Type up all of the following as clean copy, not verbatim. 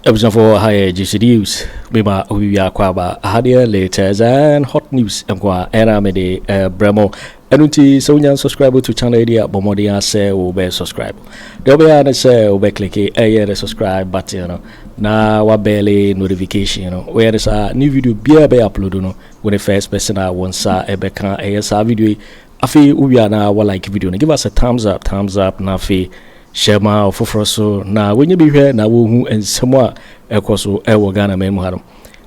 Episode for higher GC News. Bima Uya Kwaba Hadia latest and hot news and Aremeyaw Bremo. Enunti Sonya subscribe to channel idea Bomodia say be subscribe. There be an say be click the subscribe button na wa belly notification where is a new video be upload when the first person I want sa ebe kan sa video afi uya na wa like video give us a thumbs up na afi share ma Ato Forson na when you be here na wo hu ensemo ekoso ewo Ghana memu harom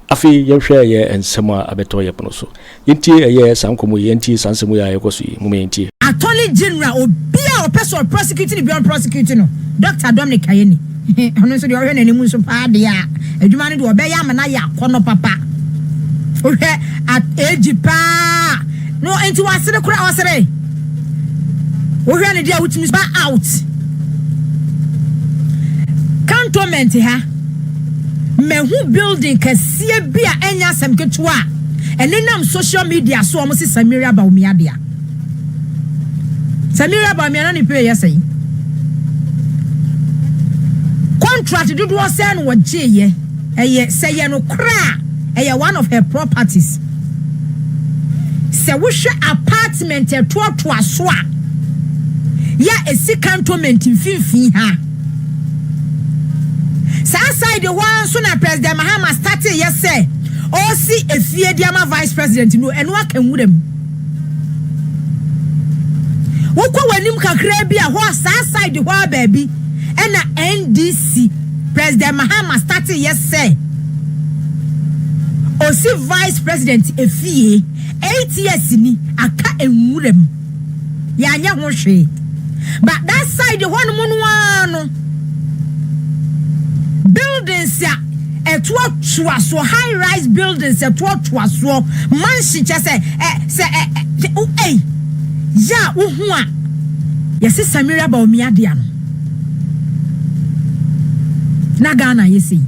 afi yehwe ye ensemo abeto ye pono so yenti ye sankomo yenti sansemu ya ekoso yi mumenti Attorney General obia person prosecuting beyond prosecuting no Dr. Dominic Kayeni ono so de ohwe nanimu so pa de a adwuma ne de obeya amana ya kono papa ohwe at age pa no enti wasere kura wasere ohwe ne dia wutimi ba out cantonment ha mehu building kese bia enya asem ketua enenam social media so omo si Samira Bawumia bia Samira Bawumia na ni pay yesai contract do do say no wagye eye say no kra eye one of her properties se wo hwe apartment to aso a ya esi cantonment mfimfin ha side the one so na President Mahama started yes say o si efie diama vice president no eno aka nwurem wokọ wanim kakra bi a ho side the ho baby ena NDC President Mahama started yes say o si vice president efie 8 years ni aka enwurem ya anya ho hwe but that side the one no buildings ya etwa so high rise buildings etwa so mansion say ya uhu a yesi Samira Bawumia dia no na Ghana yesi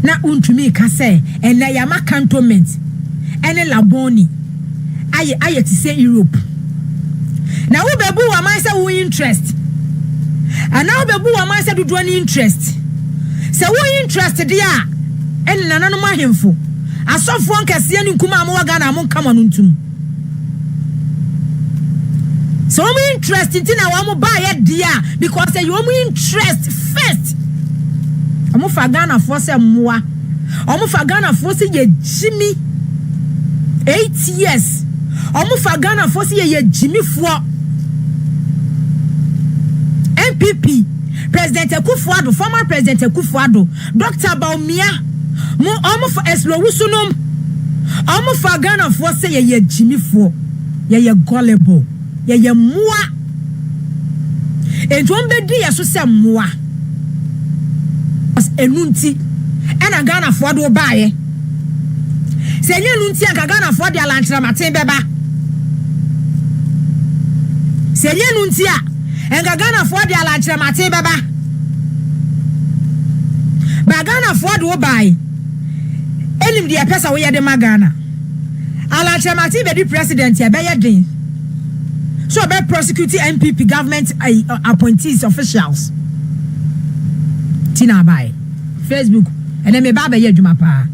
na untumi ka say ena ya ma cantonment ene laboni aye ti say Europe na wo bebu wa man say wo interest and now bebu wa man say do any interest say wo interest dia en nananom ahemfo asofo nkase ni nkuma am wa Ghana am nkama no ntum so we interest in na wa mo ba ye dia because say you interest first am fa Ghana for say moa am fa Ghana for say ye jimi 8 years am fa Ghana for say ye jimi fo MPP President Akufo Addo, former President Akufo Addo, Dr. Bawumia, mo omo for eslowusunom, omo for Ghana for say ye Jimmy for, ye gullible, ye moa. And one bedi ya so say moa. As enunti, ena Ghana for do baye. Say nye nunti anka Ghana for dia lanchira matin beba. Say nye nunti a enga Ghana for the alachira mate beba ba Ghana for do buy enim dia pesa we ye de magana alachira mate be di president ya be ye din so be prosecute MPP government appointees officials tina buy Facebook ene me ba be ye adwuma pa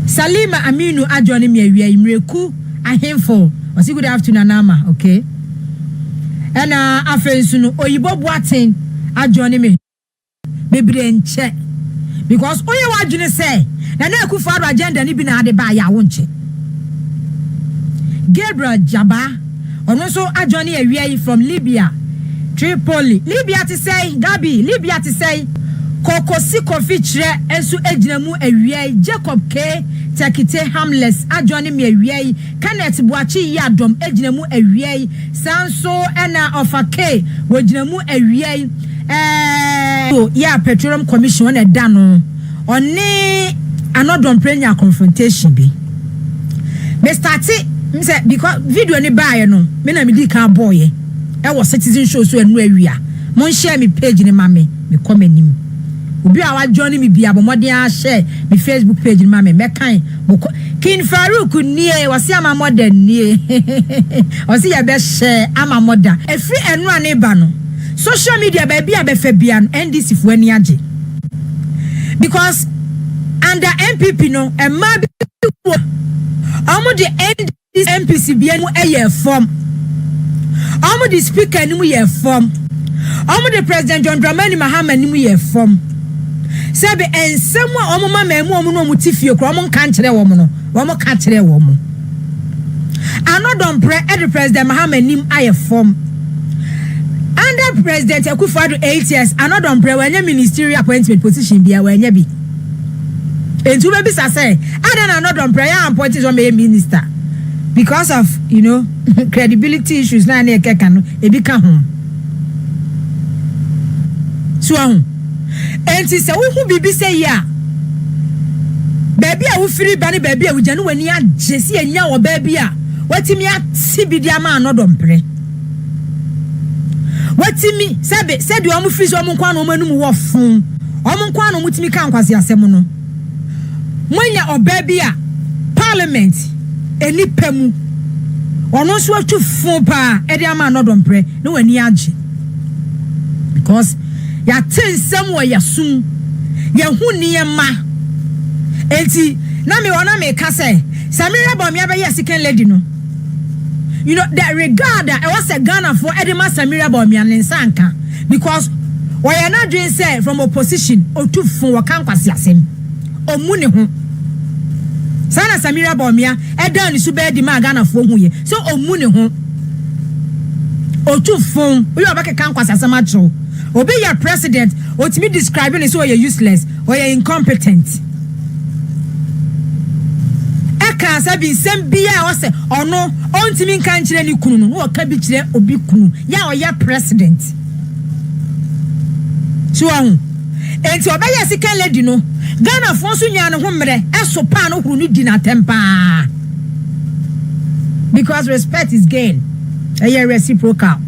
Salima Aminu Adjoni me awia imreku ahemfo Wasi good afternoon Nama, okay? And Afenyo oyibo buaten adjoni me. Bebre nche. Because oye wadwene say, na na Akufo Addo agenda ni bi na ade ba ya wonche. Gabriel Jaba, ono so adjoni awia from Libya. Tripoli. Libya to say, Gabby, Libya to say, Kokosi Kofi Chere ensu ejinamu awia Jacob K Takite Hamless adjoni me awia Kennedy Boakye Agyapong ejinamu awia Sanso ena Ofake wojinamu awia ya Petroleum Commission na dano oni anodon premier confrontation bi me start me say because video ni buy no me na me di kan boy e was citizen show so enu awia mon share me page ni ma me comment nim obi a wa join me bia bomodin a share me Facebook page ma me kan King Farouk nie wasi ama modern nie wasi ya be share ama modern efri enu ane ba no social media baby abefabian NDC fu ani age because under MPP no e ma bi omo the NDC MPC bia no eye form omo the speaker ni mu ye form omo the president John Dramani Mahama ni mu ye form sebe ensem a omo ma mamu omo no mutifie kro omo kan kire wo mo no omo ka kire wo mo anodon pre the president Mahama nim aye form under president Akufo Addo 8 years anodon pre wanya ministerial appointment position bia wanya bi entu be bisa say ada anodon pre ya appointed as minister because of credibility issues na na ekeka no ebi ka ho so ahun enti se wo hu bibi say ya baby a wo firi ba ne baby a wo gya no wani agesi anya wo baby a watimi ati bi dia ma anodon pre watimi sabe said you am free so am kwa no manum wo fun am kwa no mutimi kan kwase asem no mwanya obabi a parliament eni pemu ono so atu fun pa e dia ma anodon pre no wani age because ya tensem wo ya sum ya hu niyema enti na me wona me ka say Samira Bawumia be ya second lady no that regard that I was a Ghana for Edema Samira Bawumia and Sanka because we are not doing say from opposition or two for wakan kwasi asem o muni ho sana Samira Bawumia edan su be di ma Ghana for hu ye so o muni ho o two phone we obake kan kwasi asem atro obi your president o timi describing so you useless or you incompetent eka sabi sem bia o se ono ontimi kan kire ni kunu no o ka bi kire obi kunu ya o ya president so ahun enti obaya second lady no Ghana fo so nya no homre eso pa no huru ni di na tempa because respect is gain a reciprocal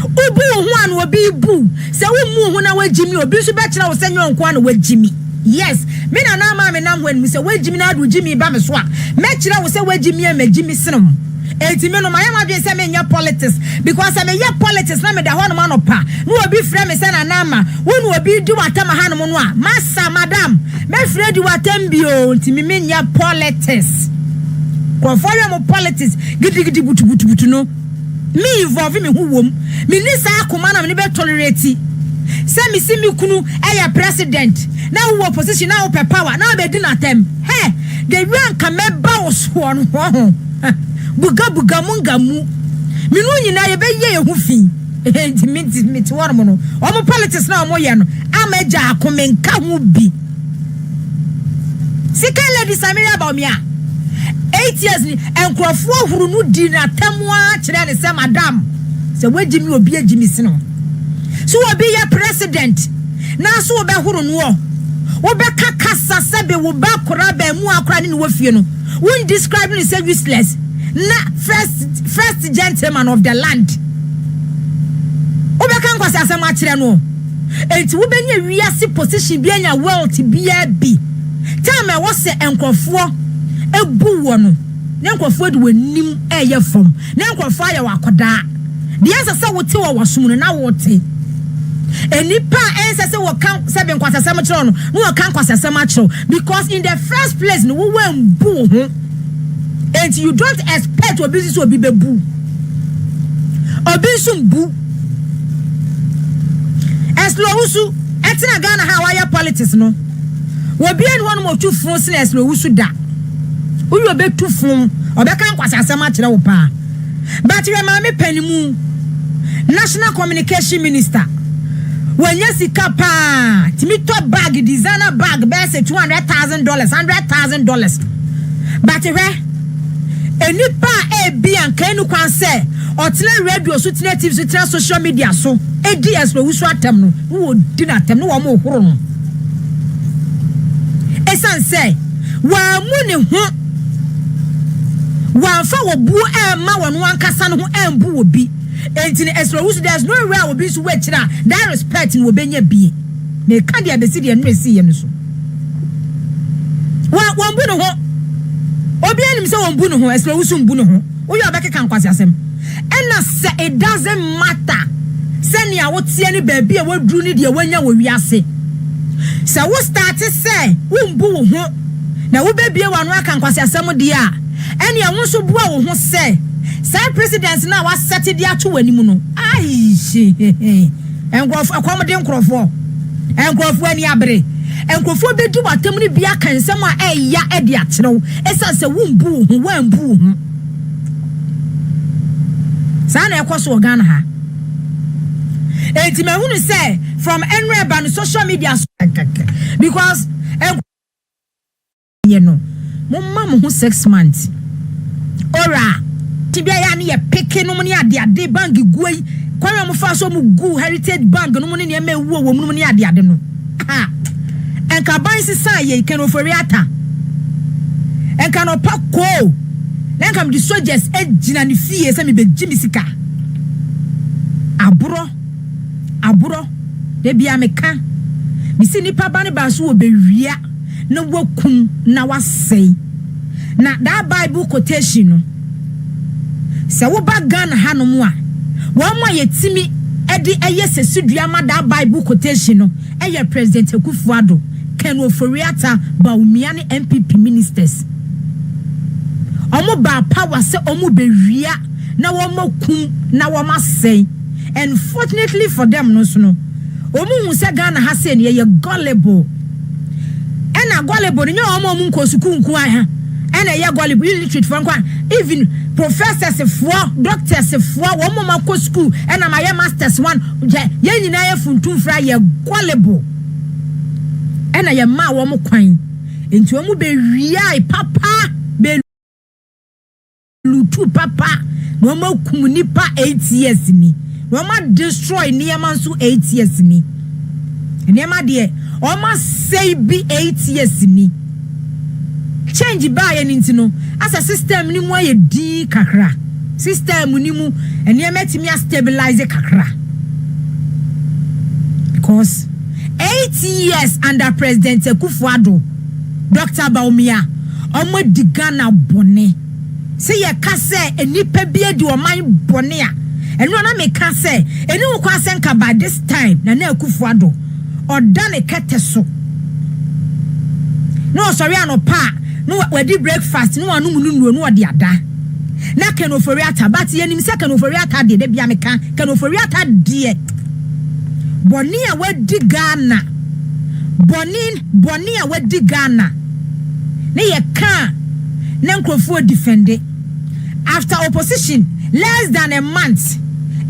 obu hu an obi bu se wo mu hu na wagimi obi so be kire wo se nyon kwa na wagimi yes me na ma me nam when me say wagimi na do gimi ba me so a me kire wo se wagimi e magimi senom enti me no ma ya wadwe se me nya politics because me ya politics na me da ho no ma no pa no obi frɛ me se na na ma wonu obi di watama ha no no a massa madam me frɛ di watam bio enti me nya politics ko for your politics gidi butu no me involve me hu wom me ni sa akoma na me be tolerate se me si me kunu eya president na wo opposition na wo power na be di na tem he the rank me ba wo so no ho buga mungamu minu nyina ye be ye hu fi enti wor mo no o mo politics na o mo ye no amaja akomenka hu bi sika lady Samira Bawumia 8 years ni enkrofo huru no di na tamwa kire ne se madam se wagimi obi agimi sino so obi ye president na so obe huru no obe kakasa sebe wo ba kora ba mu akora ni wo fie no won describe ni say useless na first gentleman of the land obe kan kwase asema kire no enti wo benya wiase position bi anya wealth bia bi time wo se enkrofo ebu wo no na enkrofo de wanim eye fom na enkrofo aye wakoda de ansasa wo te wo wasum no na wo te enipa ense se wo kan sebe nkwase asema kire no wo kan kwase asema kire because in the first place no wo wambu ho and you don't expect obi so obi bebu obi sumbu eslo etina Ghana ha wire politics no obi en wonu mo tu fun sin eslo wusu da uyi obe tu fun obe kan kwase asema kire wo pa but we ma me panimu national communication minister when you see kapa timi to bag designer bag be say $200,000 $100,000 but eni pa e bi an kan kwan se otile radio so tile TV so tile social media so eds lo wusu atem no wo di na atem no wo mo horo no esan se wa mu ne ho wa fa wo bu e ma wonu ankasa no ho embu wo bi enti ne esro wusu there's no way wo bi so we kira that respect no benya bi me ka dia be si dia no esi ye no so wa bu no ho obi anim se won bu no ho esro wusu bu no ho wo yo obeke kan kwase asem and say it doesn't matter sani a wotie ni baabi a woduru ni de wanya wo wiase se wo start say wo mbu wo ho na wo bebie wano aka nkwase asem de a ene a wo so bua wo ho say president na wa set de ato wani mu no ai engrof akwamde nkrofo ani abre enkrofo bedu watam ni bia kan nsem a eya e de akyerɛw esa se wo mbu ho wa mbu ho sana ekoso Ghana ha enti me hunu say from enreba no social media because you know mama mo 6 months ora tibia ya ne ye peke no mo ne ade bank guai kwara mo fa so mo gu heritage bank no mo ne me wu wo mo ne ade no ha enka ban sisa ye ken Ofori Atta enka no pako enka me the soldiers ejina ne fie se me be jimisika aburo de bia meka misi nipa ba ne ba so wo bewia na wakum na wasei na that Bible quotation no se wo ba Ghana hanom a wo ma yetimi edi eye sesudua ma that Bible quotation no eye President Akufo Addo Ken Ofori Atta Bawumia ne MPP ministers omo ba power se omo bewia na wo makum na wo masei. And fortunately for them, no so no. Omu hu se Ghana ha se ne ye gullible. Ena gullible nyo omo mu nkosuku nku aha. Ena ye gullible illiterate for nkwa. Even professors for doctors for wo mo makọ school ena ma ye masters one ye nyina ye funtum fra ye gullible. Ena ye ma wo mo kwan. Enti omu be wia papa be lutu papa. Wo ma kum nipa 8 years ni. Wama destroy niyama nso 8 years ni. Niyama de wama say be 8 years ni. Change ba ye ninti no. As a system ni mu aye di kakra. System ni mu niyama timi a stabilize kakra. Because 8 years under President Akufo Addo, Dr. Bawumia, omo di Ghana bone. Say ye ka say enipa bia di oman bone a. And when I make can say, and you can by this time, na Akufo Addo or done a cateso. No, sorry, no pa, no, we did breakfast, no one no the other. Na Ken Ofori Atta, but ye him second Ofori Atta de Biamica, Ken Ofori Atta dear. Bonia we di Ghana. Bonia we di Ghana. Ne ye can, Nankofo defend it. After opposition, less than a month.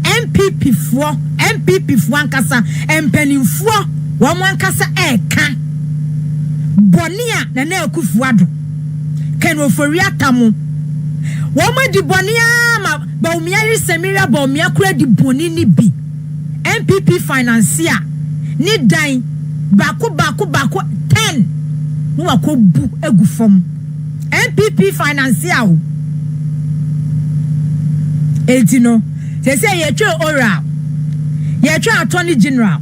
MPP for ankasa empenimfo wo ankasa eka bonia na Akufo Addo Ken Ofori Atta mo wo ma di bonia ma Bawumia Samira Bawumia kura di boni ni bi MPP financier ni dan bako 10 no akobu egu fom MPP financier o etino they say ye twa oral ye twa attorney general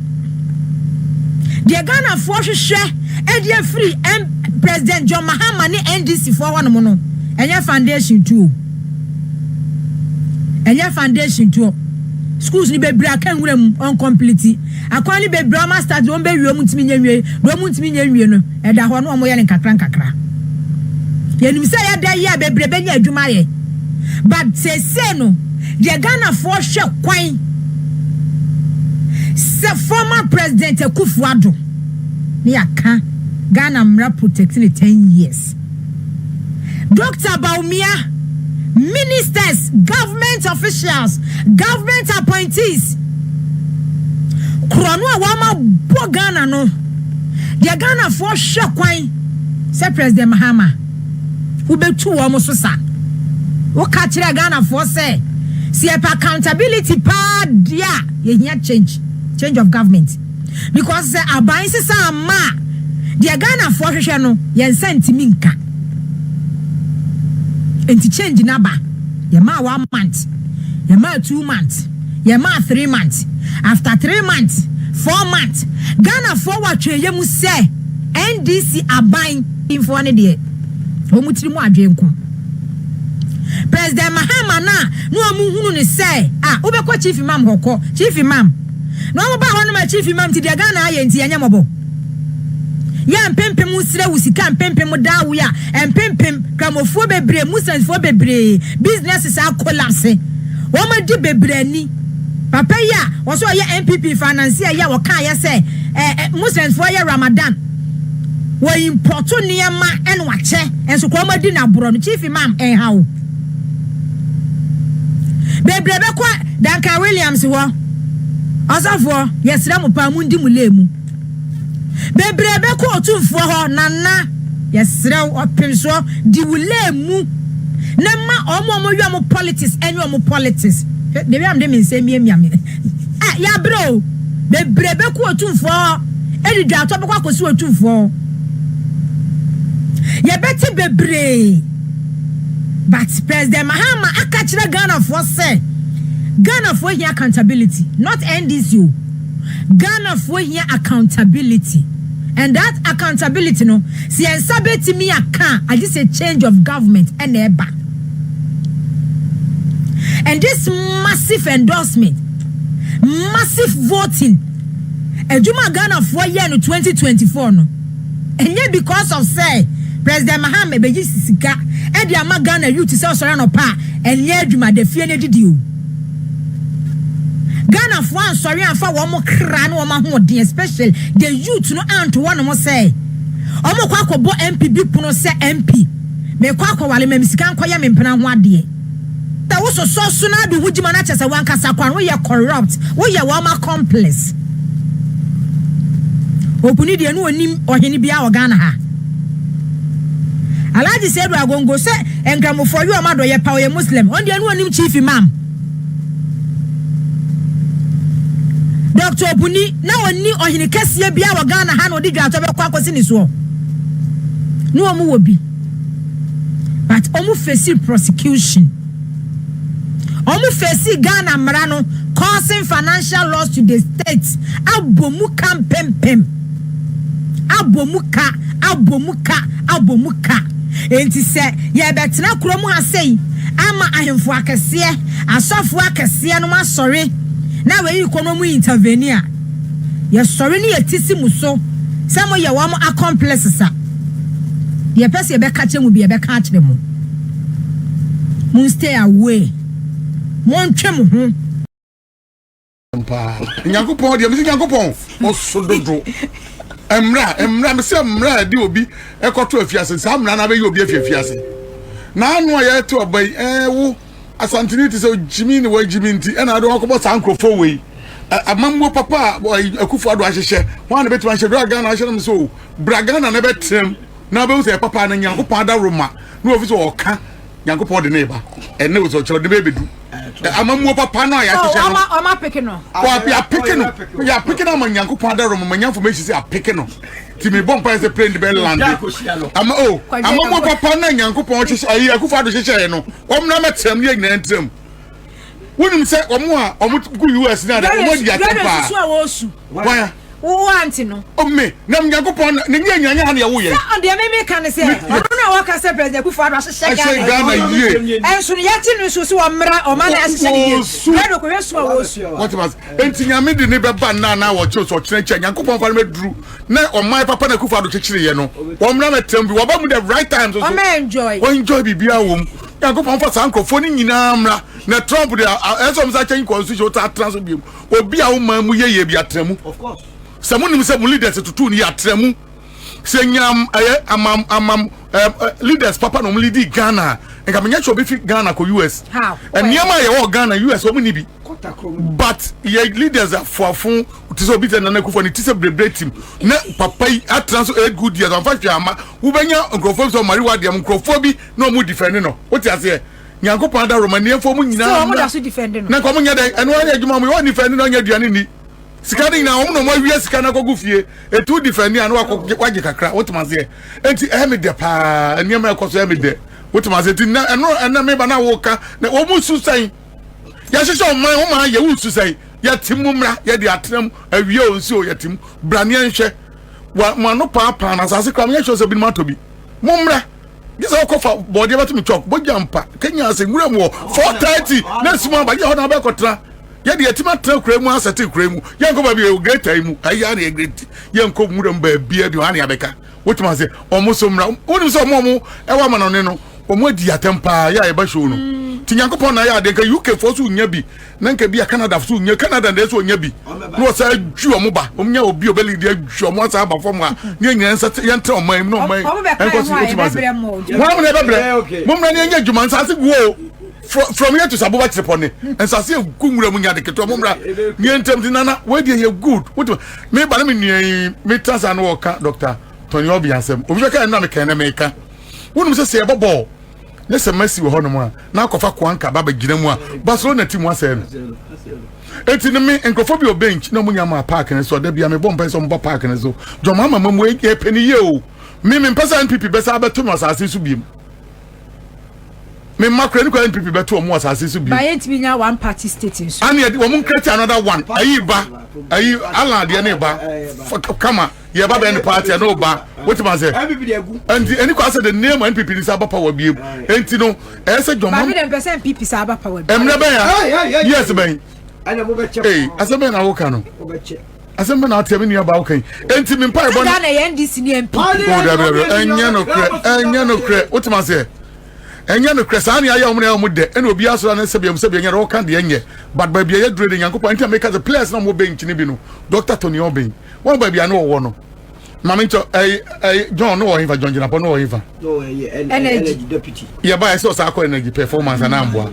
the Ghana for hwehwe e dey free President John Mahama ni NDC for one mo no enye foundation too schools ni bebra kan wuram uncomplete akwani bebra ma start won be wiom ntimi nyanwie do mu ntimi nyanwie no e da ho no mo ye nkakra ye nim say ye da ye bebre be nya adwuma ye but say no the Ghana for hwe kwan se former President Akufo Addo ni aka Ghana mra protecting 10 years Dr. Bawumia ministers, government officials, government appointees. Krono wama bo Ghana no. The Ghana for shokwan. Say President Mahama. Ubetu wamo so sa. Woka kire Ghana for say. See accountability pa dia. Ye here change of government. Because say aban sisa ma. The Ghana for hwehwe no yen sentimi nka. Enti change naba yema 1 month yema 2 months yema 3 months after 3 months 4 months Ghana forward tweye mu say NDC aban info ne de o mutiri mu adwenko President Mahama na no amu hunu ne say ubekwa chief imam hoko chief imam no mo ba hono ma chief imam ti de Ghana aye nti anya mobo ya mpempem usire usika mpempem dawo ya mpempem kramofo bebre musanfo bebre businesses are collapse wo ma di bebre ni papa ya wo so ye MPP financier ya wo kan ya say musanfo ya Ramadan wo import niema en wache enso ko ma di na boro no chief imam en hawo bebre be kwa Danka Williams wo osafo yesra mo pa mu ndi mu lemu bebrebe ko otumfo ho nana yesra opimso di wulemu na ma omo ywa politics enyo mo politics de am de me nsem miam ya bro bebrebe ko otumfo edi dwa to be kwa kosi otumfo ye beti bebre but President Mahama akachira Ghana for say Ghana for here accountability, not NDC. Ghana for here accountability. And that accountability, no, see, and sabeti me I just a change of government and eba. And this massive endorsement, massive voting, and Juma Ghana for year no 2024, no. And yet because of say, President Mahama be sika, and the ama Ghana youth is also no pa, and yet Juma de fiene did you. Ghana for sorry and for one more crown or mahmoud, especially the youth no aunt one more say. Omo kwako bo MP bi puno se MP. Me kwako wale me misikan kwaya me mpena ho ade. Ta wo so na bi wujima na chese wan kasa kwan wo ye corrupt, wo ye wa ma complex. Opuni de no onim ohene bia wo Ghana ha. Alaji se do agongo se enkramofo yi o ma do ye pa ye Muslim. On de no onim chief imam. Dr. Buni na oni ohini kese bia wa Ghana ha no di dwa to be kwa kwasi ni so no omu wo bi but omu face prosecution omu face Ghana mra no causing financial loss to the states abomu campaign abomuka enti se ye betena kromu ha sei ama ahemfo akese asofo akese no ma sorry na we economy intervenir ye sorry ni yetisi muso samo ye wa mo accomplices a ye pese ye be ka che mu bi ye be ka kire mu mun stay away mon twem ho mpa nyankopon de mi nyankopon osododo emra me se emra de obi ekoto afiase sa emra na be ye obi afiase na anu aye to obai wo asantini ti so jimi ni wa jimi nti e na do akobo sankrofo we amammo papa Akufo Addo ahyehye wan na betima hye do Ghana ahyehye no so braga na betrem na be wo papa na nyankopon ada roma na ofi so oka nyankopon de neba ene wo so chero de bebedu amammo papa na ya ahyehye no o ma peke no ya peke no ma nyankopon ada roma manyamfo me hye apeke no ti me bompa ese plane de land amammo papa na nyankopon hye Akufo Addo hye no omna metrem ye nyina ntram wonim se omo ku US na da omo dia tempa why wo anti no me na nyankopon ne nyanya ha na ye wo ye on de me kan se ono na wo ka se President Akufo Addo hye Ghana ye enso ne yati no so wo mra o ma na hye ye na ko yesu wo su what was entinyame de ne beba na wo che so kire nyankopon fa me duru na o mai papa na Akufo Addo kire ye no wo mra metem bi wo ba mu the right time so enjoy bibia wo nyankopon fa sankrofo ni nyina mra na Tróuble enso msa change constitution ta transfer bi obi a wo mamu ye bi atramu of course samunim se leaders tutu ni atramu se nyam amam leaders papa no lead Ghana enka menya cho be fi Ghana ko US and nyama ye wo Ghana US wo ni bi but ye leaders afofun tiso bi te na Akufo ni tise brebre team na papa atransfer good years on fa ama wo benya nkrofo so mari wade am nkrofo bi no mu defend no what you say nyankopon ada Romania fo mu nyina so mo da so defend no na ko mo nya dai eno anya adwuma mo yo defend no nya aduane ni sika din na wo no mo awie sika na kogu fie etu defend anu akwaje kakra wotumaze enti me de pa eniam ekoso me de wotumaze ti na eno me ba na wo ka na wo mu susan ya hyehyɛ ɔman wo ma ye wo susan ya timumra ya de atram awie onsi o ya tim brane nhwɛ wa mo no papa na asase kra mo nya hwɛ so bi ma to bi mumra This all call for body about me talk. Bojampa. Kenya say ngure mo 4:30. Next month ba ye ho na be kotra. Ye de yatima tra kremu asate kremu. Ye nko ba bi e great time. Ayi na e great. Ye nko ngure mo ba bia bi ho na abeka. What man say omo so mra. Wonu so omo e wa ma no ne no. Omo di atempa ya e ba show no. Ti Nyankopon na ya de ka UK for so nya bi. Na nka bi Canada so nya Canada na so nya bi. No sa ju omo ba. Omo nya obi obeli de ju omo sa ba form a. Nya nya nsa ye ntra omo no omo. Enko so what man say. Wa mo na be bre. Mo mra nya juma nsa se guo. From here to Sabuba Tripone, and Sasi Gumra Munya de Ketomra, Nientem Nana, where do you good? What may Balami Mitas and Walker, Doctor Tony Obiasem, Ubeka and Namaka Maker. Wouldn't say about ball. Let's a messy with Honoma, now Kofa Kwanka, Baba Ginamwa, Barcelona team was said. It's in the main and Kofobio bench, no Munyama Park and so there be a bomb person Park and so. John Mama Mumway, a penny yo. Mim Passa and Pipi Bessa Thomas as he be. Me makro ni kwa NPP beto omo asase so bi. Ba yet bi nya one party status. Ani e omo create another one. Ayi ba. Ayi ala de ne ba. Kama ye ba be ni party no ba. What man say? NPP de agu. And any kwa say the name NPP ni saba power bi. Enti no e say John Mama. Ba bi dem NPP saba power bi. Emre ben ya. Yes ben. Ana mo be che. Eh, asem na wo ka no. Wo be che. Asem na atemi ni aba wo kan. Enti me mpa e bo. Na ye NDC ni MP. Oh da be. Enya no kre. What man say? Enya no kresani aya omo na omo de ena obi asora na sebia nya ro kan de enye but ba bia ye Getrude Nyankopon enta make the players na mo bench ni bi no Dr. Tony Obin won ba bia na wo no mama ncho John no wo hiva John Jinapo no wo hiva no energy deputy ye ba say o sa akọ energy performance na amboa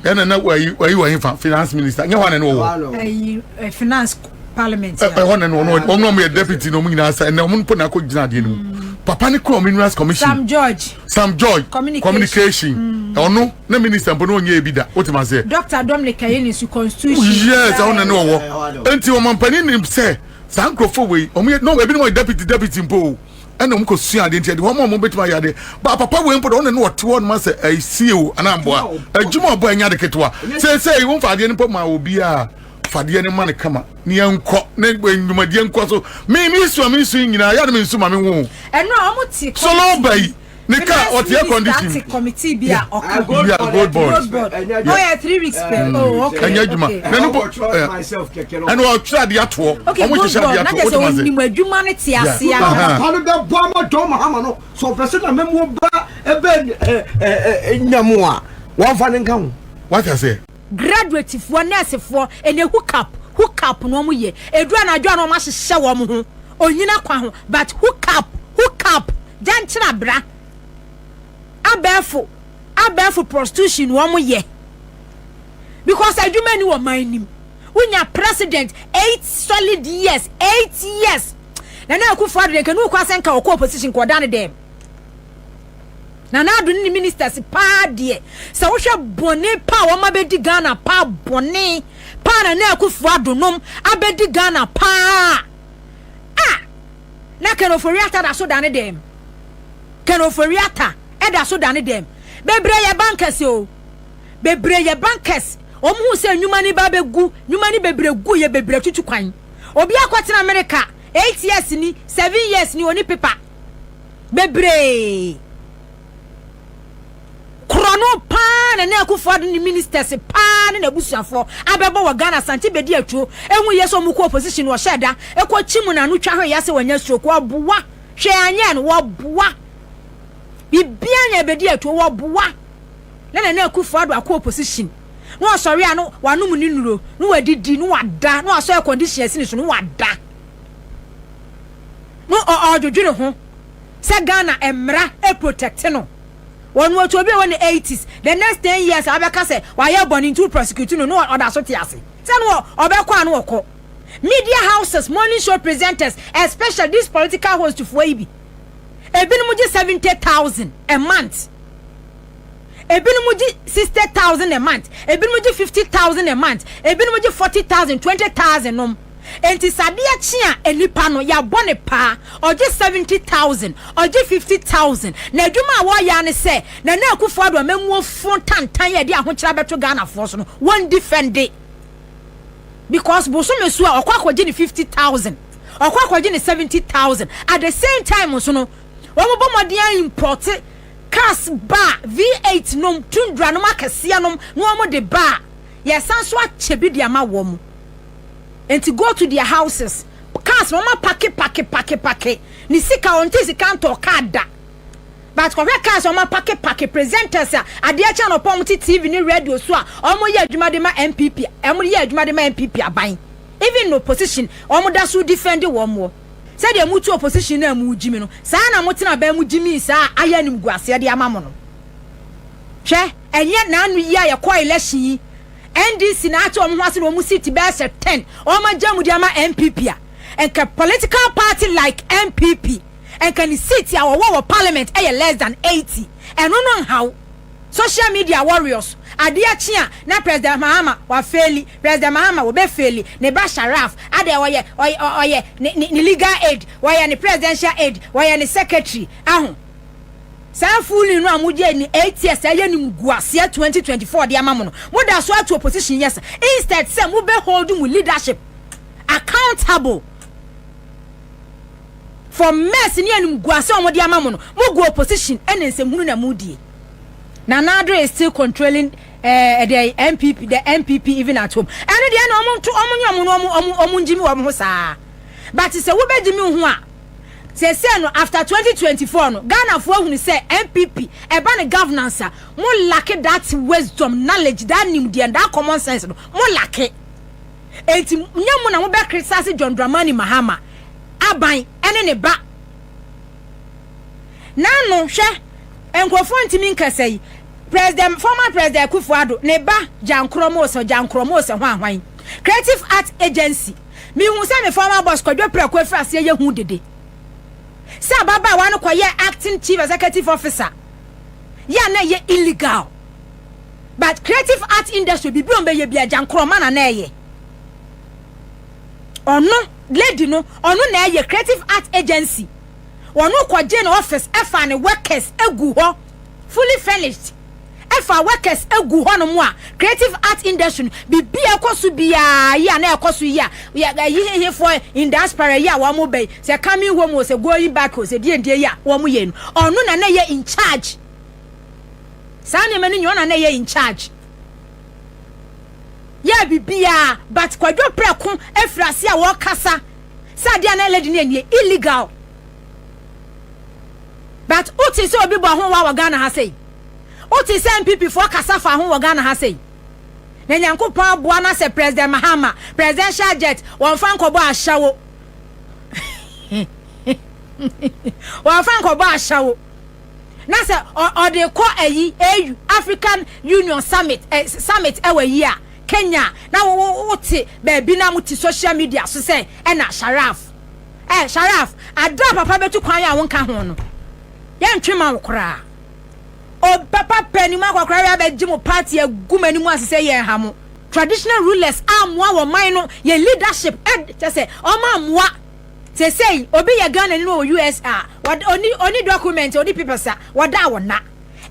ena na wo hiva finance minister nya wane no wo finance parliament wane no no me deputy no mu nyina sa na mo npo na ko gina de no Papa ni kro Minerals Commission. Sam George. Communication. Ono na minister mpo no onye ebida. What man say? Dr. Dominic Kayeni su constitution. Yes, I want know wo. Enti o mampani nim say San Krofo we. Omo no ebi no deputy mpo. Ena mo ko sua de enti de wo mo betima ya de. Ba papa we mpo no what one man say I see you anamboa. Adwuma obo anya de ketwa. Say won fa de mpo ma obi a fade ne man kama ne enko ne nduma de enko so me su nyina ya de me su ma me wo eno amuti so no bai ne ka what air condition committee bia gold board no ya 3 weeks per oh okay anya juma na no myself kekelo eno o twa de ato omo hihia de ato what man say ni adwuma ne ti ase ya palo be bo amadom Mahama no so person na memu ba ebe nyamu a won fa ne nkan what I say graduate for nurse for and a hook up no mo ye edua na adwa no ma hye wo mo ho onyina kwa ho but hook up janchira bra abefo prostitution wo mo ye because aduma ni wo manim unya president 8 solid years 8 years na Akufo Addo de kanu kwa senka okọ opposition ko dan dem na adu ni ministers pa de se wo hwe bone pa wo ma bedi Ghana pa bone pa na Akufo Addo nom abedi Ghana pa na Ofori Atta da so dan dem Ofori Atta e da so dan dem bebre ye bankers o bebre ye bankers omu se nwuma ni ba begu nwuma ni bebre gu ye bebre tutu kwan obi akwatena America 8 years ni 7 years ni oni paper bebre krono pa na Akufo Addo ni ministers pa na busuafo abebo wa Ghana Asante Bediatuo enwu yeso mu ko opposition wo sheda ekwo chimu na no twa hwe yase wanya stroke wo boa hwe anya no wo boa bibia nya Bediatuo wo boa na Akufo Addo akọ opposition no sorry ano wanum ni nuro no wadidi no wada no aso conditions ni so no wada no odwodwere ho se Ghana emra e protect no one what to be on the 80s the next 10 years abeka say why you born into prosecute no order so tiase say no obekwa no okọ media houses morning show presenters especially this political host to Fuebi ebinum ji 70,000 a month ebinum ji 60,000 a month ebinum ji 50,000 a month ebinum ji 40,000 20,000 nom enti sadia chia enipa no ya bone pa oje 70,000 oje 50,000 na adwuma wo ya ne se na Akufo Addo amemu fun tantan ye de ahokyera beto Ghana for so no one defend it because boso mesu a okwakoje ni 50,000 okwakoje ni 70,000 at the same time so no wo mo bomode import cars ba V8 nom tundra nom akese nom no omo de ba yes so achebi de ama wo mu and to go to their houses cars mama pake ni sika onte sika nto kada but kwa cars mama pake presenters ade acha no pom TV ni radio so a omo ye adwuma de ma MPP omo ye adwuma de ma MPP aban even no opposition omo da so defend wo mo say de mutu opposition na mu jimi no sa na motena ba mu jimi sa aya nim guase de ama mo no hwe enye na anu yi aye kwa election NDC na ato omo hwase no mu city be 10 omo jamu de ama MPP a enka political party like MPP enka ni city a wo parliament less than 80 eno no how social media warriors ade achia na president Mahama wa faili president Mahama wo be faili ne ba Sharaf ade oye ni legal aid woye ni presidential aid woye ni secretary ahun sanfuli no amuje ni 8 years aye ni mguase 2024 de amamu no mo da so atu opposition yes instead say mo be hold mu leadership accountable for mess ni anu mguase o mo de amamu no mo go opposition enensem hunu na mudie Nana Addo is still controlling the MPP even at home. And the omun jimi wa mo sa. But say we be jimi ho a. Say no after 2024 no Ghana for hunu say MPP e ba ne governance mo lack that wisdom, knowledge, that nimdi and that common sense no. Mo lack. Enti nyamu na mo be criticize John Dramani Mahama. Aban ene ne ba. Na no hwe enkofo ntimi nkasai former president Akufo Addo ne ba jankromo so hwan creative art agency mi hu se me former boss Kojo Kyeremanteng ase ye hu dede se baba wa no koye acting chief executive officer ya na ye illegal but creative art industry bi on be ye bia jankroma na ye ono lady no ono na ye creative art agency wonu kwaje na office efa ne workers egu ho fully furnished efa workers egu ho no mu a creative art industry bibi ekosu bia ya na ekosu ya ye for in diaspora ya wa mo be se coming home was going back was die ya wa mo ye no onu na ye in charge sane mani nyona na ye in charge ya bibia but Kojo Kyeremanteng efrase a wo kasa sa dia na lady ne illegal. But uti se obi bo ho wa Ghana ha sei uti se MPP for kasafa ho wa Ghana ha sei na Nyankopon aboa na se president Mahama presidential jet won fan ko bo ahyawo won fan ko bo ahyawo na se o de ko ayi AU African Union summit ewa yi a Kenya na uti be bi na muti social media so say e na Sharaf ada papa betu kwan ya won ka ho no yentwema wokra o papa pani ma kwakra ya be gimu party agumani mu asese ye hamo traditional rulers amwa wo man no ye leadership say o ma amwa say obi ye Ghana ni no USA oni document oni papers wada wona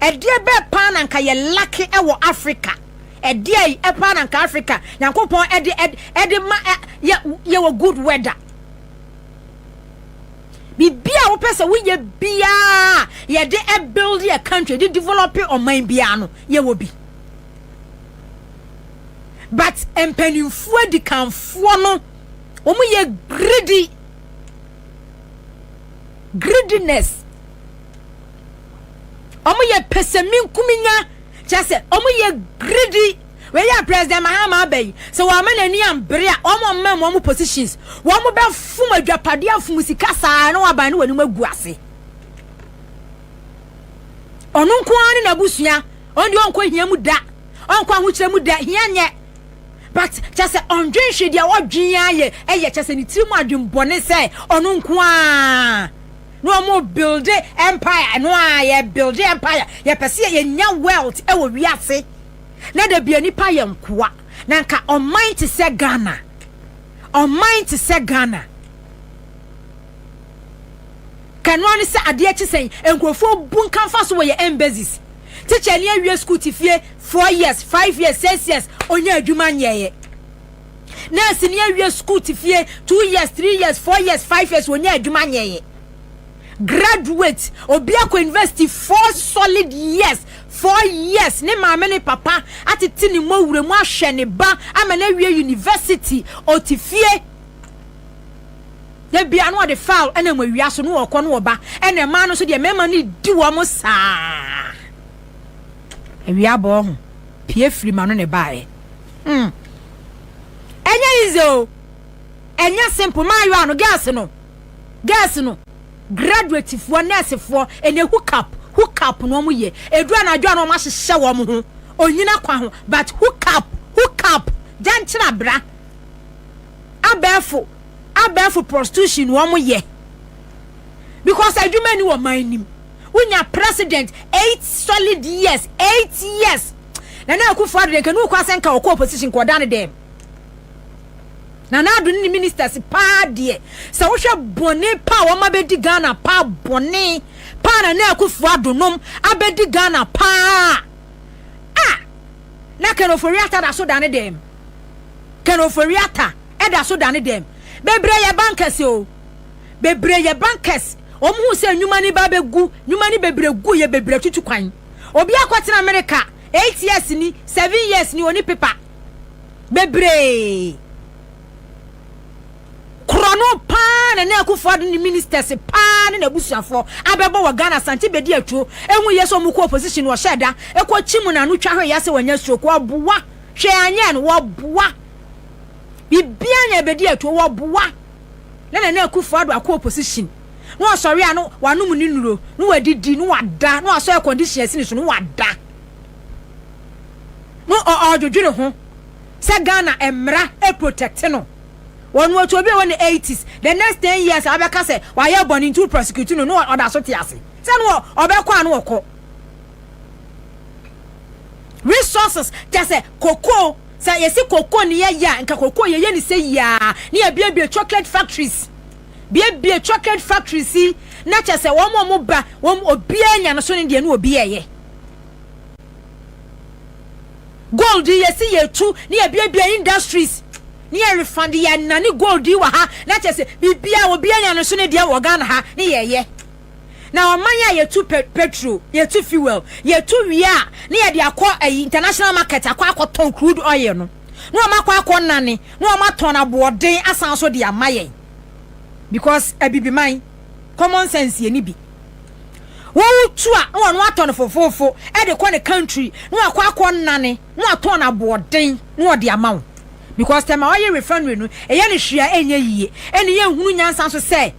e de be pan anka ye lucky e wo Africa e de e pan anka Africa Nyankopon e de ma ye wo good weather bibia wo pese wo ye bia ye de e build a country de develop on man bia no ye wo bi but empanimfo di kanfo no wo mu ye greediness o mu ye pesemin kuminya chese o mu ye greedy we ya president Mahama bay so wa mena ni ambre a o mo mem mo positions wo mo be fum adwapade afum sika saa na wa ban ne wani magu ase onu nko ani na busua ondi onko hia mu da onko ahukyere mu da hia nye but chese ondwenhwe dia wodwen aye eye chese ni tiri mu adwenbone se onu nko a no mo build empire no aye build empire ye pese ye nya wealth e wo wiase na da bia nipa ye nkoa na nka on mind to say Ghana kanwani se ade achi sen enkrofo bunkan fa so ye embassies teacher ni awie school tifie 4 years 5 years 6 years onya adwuma nyeye nurse ni awie school tifie 2 years 3 years 4 years 5 years onya adwuma nyeye graduate obi akọ university 4 solid years 4 years ne maame ne papa atete ni mo wure mu ahwe ne ba amana wie university otifie ya bia no de foul ena mo wia so no okọ no oba ena ma no so de mema ni di wo mo saa ewia bo ho pie firi ma no ne bae enya izo enya simple ma yo ano gas no graduate for nurse for ene hook up no mo ye edua na adwa no ma hyehyɛ wo mo ho onyina kwa ho but hook up janchira bra abefo prostitution wo mo ye because aduma ni wo man nim unya president 8 solid years 8 years na Akufo Addo ke no kwa senka wo opposition ko dan dem na adu ni ministers pa de se wo hwe bone pa wo ma bedi Ghana pa bone pa na Akufo Addo nom abedi Ghana pa na Ofori Atta da so dan dem Ofori Atta e da so dan dem bebre ye bankers o bebre ye bankers omu se nyuma ni ba begu nyuma ni bebre gu ye bebre tutu kwan obi akwatena America 8 years ni 7 years ni oni paper bebre krono pa na Akufo Addo ni ministers pa na busuafo abebo wa Ghana Asante Bediatuo enwu yeso mu ko opposition wo sheda ekwo chimu na no twa hwe yase wanya stroke wo boa hwe anya no wo boa bibia nya Bediatuo wo boa na Akufo Addo akọ opposition no sorry ano wanum ni nuro no wadidi no wada no aso conditions ni so no wada no odwodwere ho se Ghana emra e protect no wonu otu obi won 80s the next 10 years abeka se wa ye born into prosecute no order so tiase se no obekwa anu okọ resources just cocoa se yesi cocoa ni ya nka cocoa ye ni se ya ni bia chocolate factories bia chocolate factories na chese wo mo ba wo obi anya no so ne de no obi eye gold yesi ye tu ni bia industries ni e refund ya na ni gold wa ha na chese bibia obi anya no so ne de wo Ghana ha ni ye na omanya ye tu petrol ye tu fuel ye tu wia ni ye de akọ international market akọ ton crude oil no makọ nane no ma ton aboden asan so de amaye because ebibi man common sense ye ni bi wo tu a no aton fofofo e de ko ne country no akọ nane no aton aboden no de amawo because tema oye refinery no e ye ne hwia enye yie ene ye hunu nyansa so say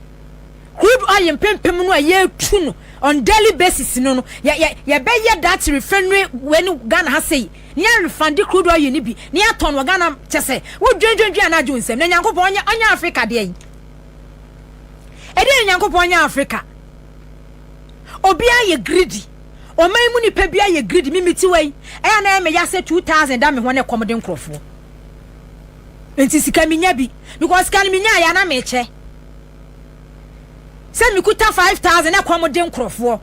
crude oil pempem no ye tu no on daily basis no ye be ye that refinery when Ghana has say ni refund crude oil ni bi ni aton wa Ghana chese wo dwendwendwe na jo nsem na Nyankopon anya Africa de yin e de Nyankopon anya Africa obi aye greedy o man mu ni pa bia ye greedy mimiti wai e na me ya say 2000 da me ho na komode nkrofo enti sika minya bi because kan minya ya na me che se mi kuta 5000 na komode nkrofo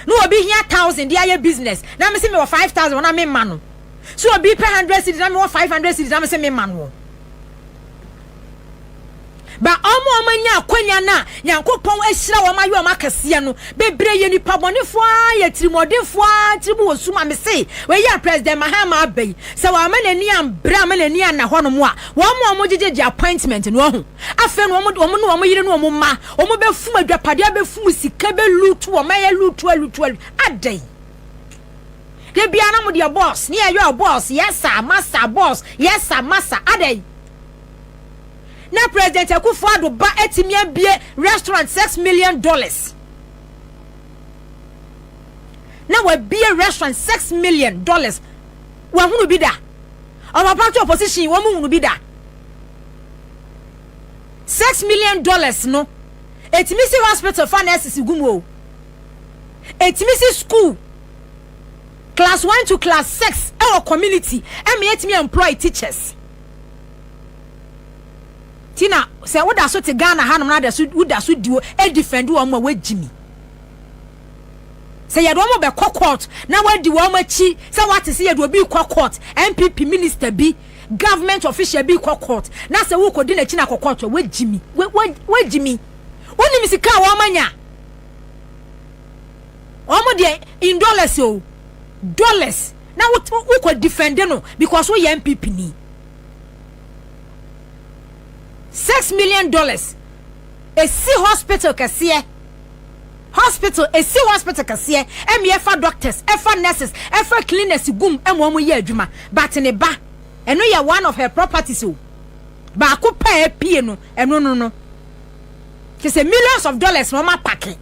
no obi hia 1000 dia ye business na me se me 5000 na me ma no so obi pay 100 cedis na me 500 cedis na me se me ma no ba omo nya akwanya na Nyankopon ahyira wo mayo makase no bebre ye nipa bonefo ya trimodefo tribu osuma me se we ya president Mahama abai se wa manani ambra manani na ho no mo a wo mo jejeje appointment no ho afa no wo yire no wo ma wo be fum adwapade be fum sika be lutu wo maye lutu adai de bia na mo de boss ni ayo boss yes sir master boss yes sir master adai na president Akufo Addo ba etimia bie restaurant $6 million na we bie restaurant $6 million wa hunu bi da our party opposition wa hunu bi da $6 million no etimisi hospital finances gumo etimisi school class 1 to class 6 our community and etimi employ teachers Tina say what da so te Ghana hanom na da so woda so diwo e defend wo ma wagimi say yado mo be court na wadi wo ma chi say what say yado bi court MPP minister bi government official bi court na say wo kodi na chi na court wagimi wagimi woni misika wo manya omo de in dollars o dollars na we could defend no because we MPP ni $6 million a see hospital kasiye hospital a see hospital kasiye efa doctors efa nurses efa cleaners gum emo ye adwuma but ne ba eno ya one of her properties o ba ko pa pie no eno no say millions of dollars mama packing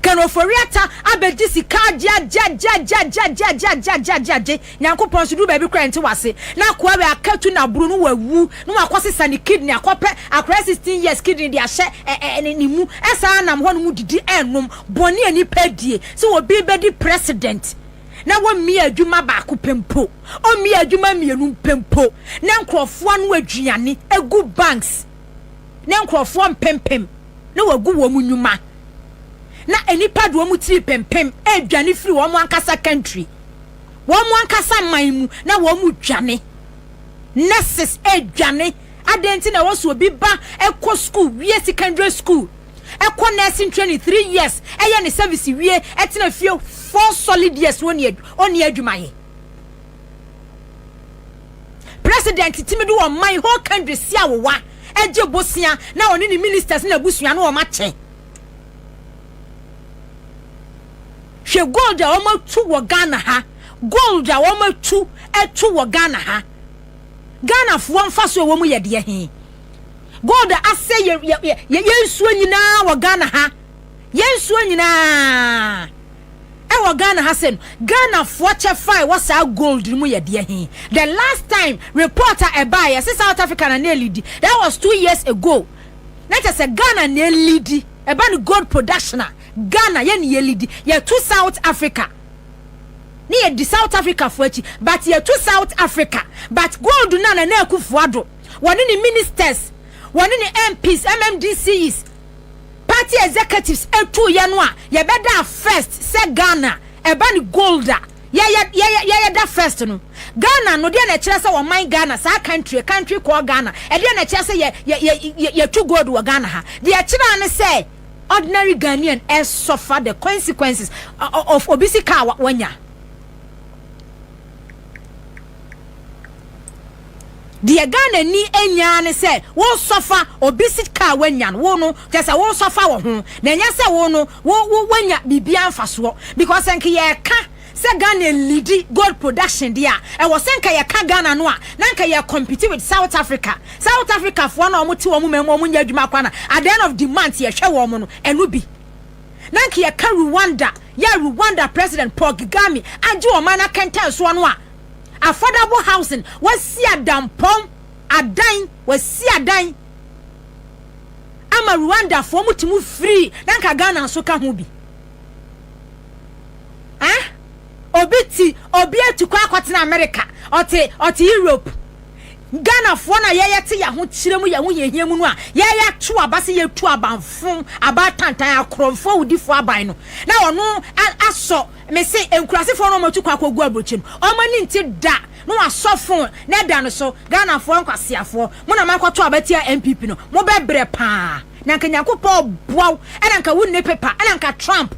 can Ofori Atta abedi sika ja nyankopon so do baby cry nti wase na kwa be akatu na buru no wawu no akwose sani kidney akope akra 16 years kidney dia hye ni mu esa nam ho no mu didi enum boni ani padie so obi bedi president na wo mi adwuma ba ko pempo o mi adwuma mienu pempo na nkrofo no aduane egu banks na nkrofo mpempem na wagu wo mu nyuma na enipa do mu tiri pempem aduane firi wo mu ankasa country wo mu ankasa manmu na wo mu dwane nurses aduane adenti na wo so obi ba ekọ school wie secondary school ekọ nursing training 3 years eye ne service wie etina fie 4 solid years oni adwumaye president timidu wo man whole country sia wo wa eje bosia na oni ni ministers na busua na wo ma che she gold a woma tu wo Ghana ha gold a woma tu etu wo Ghana ha Ghana fo mfa so wo mu ye de he gold a say ye yensuo nyina wo Ghana ha yensuo nyina e wo Ghana ha sen Ghana fo che fai wo sa gold mu ye de he the last time reporter e buy South Africa na lead that was 2 years ago na say Ghana na lead e ba no gold production Ghana ye ni lead ye to South Africa ni ye di South Africa for echi but ye to South Africa but gold na Akufo Addo woni ni ministers woni ni MPs MMDCs party executives etu ye no a ye beda first say Ghana e ba ni gold a ye da first no Ghana no de na kire say wo man Ghana sa country called Ghana e de na kire say ye to gold wo Ghana ha de kire na say ordinary Ghanaian suffer the consequences of obesity car wanya. The Ghana ni enya ne say wo suffer obesity car wanya wo no just wo suffer wo ho na nya say wo no wo wanya bibia mfaso because enke ye ka say Ghana lead gold production dia e wo senka ye ka Ghana no a na nka ye compete with South Africa for na omo ti wo memo omo nya adwuma kwa na at the end of the month ye hwe wo mo no enu bi na nka ye ka Rwanda president Paul Kagame age o man akenta so no a affordable housing wasi adampom adan wasi adan ama Rwanda fo mo ti mu free na nka Ghana so ka ho bi obi etukwa akwatena America ote Europe Ghana fo na ye te ya ho kiremu ya ho yehia mu no a ye tu abase ye tu abanfo abatantan akromfo udifo aban no na ono aso me se enkurase fo no matukwa akogu abrochim o mani nti da no asofo na da no so Ghana fo nkwasiafo mo na makwato abatia MPP no mo bebre pa na nkanyakopo boaw na nka wunne pepa na nka Trump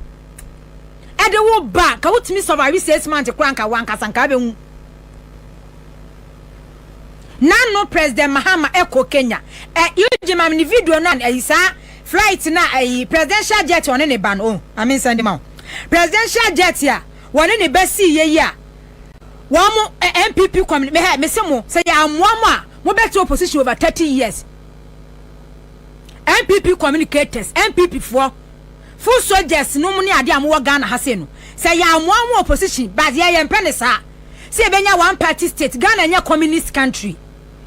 ede wo ba ka wutimi survive 6 months kwanka wanka sanka be hu nano president Mahama eko Kenya yujima ni video na isa flight na presidential jet one ne ban o amen send ma presidential jet ya one ne besi ye ya wo mo MPP community me se mo say ya amoamo a mo beto opposition over 30 years MPP communicators MPP for full soldiers no money ade amwo Ghana ha se no say ya amoamo opposition but ye mpene sa say benya one party state Ghana nya communist country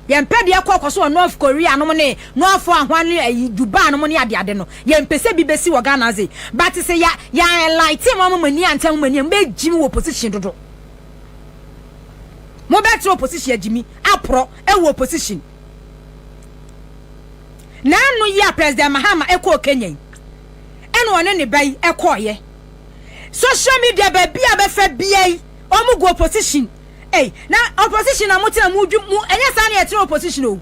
ye mpede yakọ North Korea no ne North ahwane Dubai no ne ade no ye mpese bi besi wo Ghana ze but say ya light mo mani antam mani be jimi wo opposition dodo mo better opposition jimi apro e wo opposition na no ya president Mahama eko Kenya eno one ne bai ekoye social media ba bia be fa bia omu go opposition na opposition amuti na mu enye sa na ye opposition o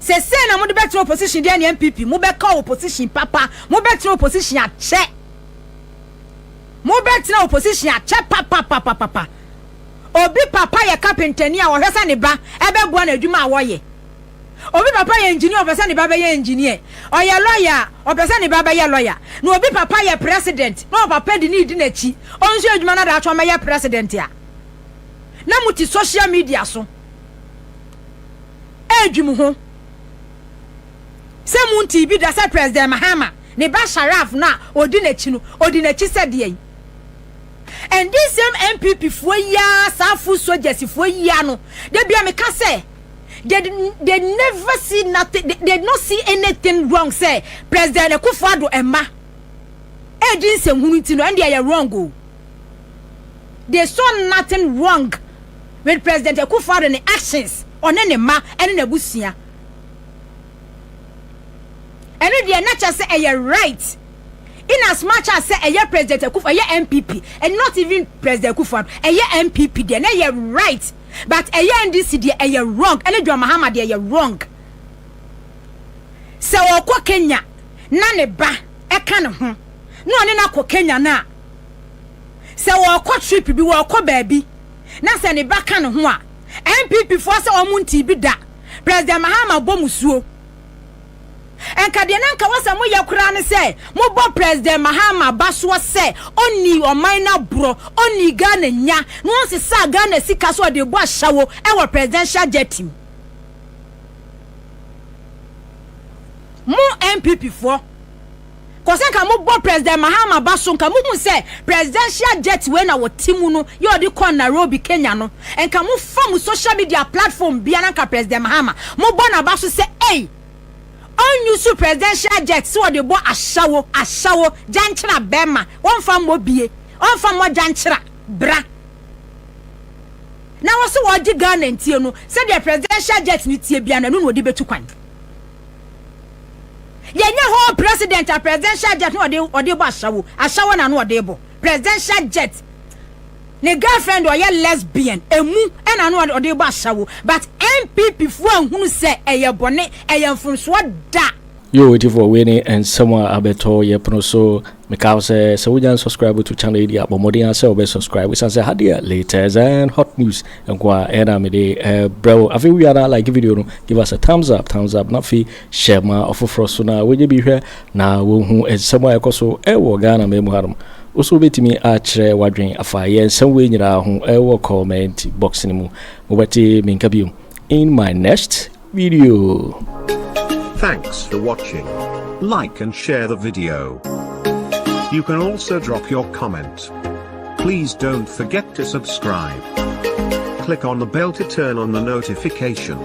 Se na mo de better opposition dey na MPP mo be ka opposition papa mo better opposition ache mo better opposition ache papa obi papa ye carpenter ni a wo hwesa ne ba ebe bua na adwuma a wo ye obi papa ye engineer obesa ne ba be ye engineer oye lawyer obesa ne ba be ye lawyer no obi papa ye president no papa di ni di na chi onso adwuma na da atwa me ye president ya na muti social media so edwum ho se munti bi da se president Mahama ne ba sharaf na odi na chi no odi na chi se de. And this same MPP for ya safu soldiers for ya no they be me ka say they never see nothing, they not see anything wrong say President Akufo Addo emma e din se hununti no and they are wrong go. They saw nothing wrong with President Akufo Addo ne actions on any ma and na busia and they are not just say a right. In as much as say a President Akufo a MPP and not even President Akufo a MPP then a right but a NDC dey a wrong and Mahama dey a wrong. So okwa Kenya na ne ba e ka ne ho no ne na ko Kenya na so okwa trip bi wo okwa baabi na se ne ba ka ne ho a MPP for say omunti bi da President Mahama bomusuo enka de nanka wasa mo yakura ne se mo bo President Mahama baso se oni oman na bro oni Ghana nya no se sa Ghana sika so de bo ahyawo e wo presidential jetim mo MPP for kosa ka mo bo President Mahama baso nka mo hu se presidential jet we na wo timu no ye odi kon Nairobi Kenya no enka mo form social media platform bia nanka President Mahama mo bo na baso se on you su presidential jet so de bo ashawo janchira bema won fam mo bie on fam mo janchira bra na wo so wo gi Ghana ntie no se de presidential jet ni tie bia na no odi betu kwan yenya ho president a presidential jet no odi bo ashawo na no odi bo presidential jet ne girlfriend or ye lesbian emu ena no odi bo ashawo but MPP fu anhunu se eye bone eye mfunso da yo waiting for winning and someone abeto ye prono so make say so we subscribe to channel area but more than say we subscribe we say hadia latest and hot news and kwa era me de bro I think we are like video no give us a thumbs up not fi share ma Ofori so na we be here na wo hu someone ekoso e wo Ghana me mu harum also betimi otchere wadwen afa ye nsem we nyira ho e wo comment box ni mu wo beti minka biom in my next video. Thanks for watching. Like and share the video. You can also drop your comment. Please don't forget to subscribe. Click on the bell to turn on the notification.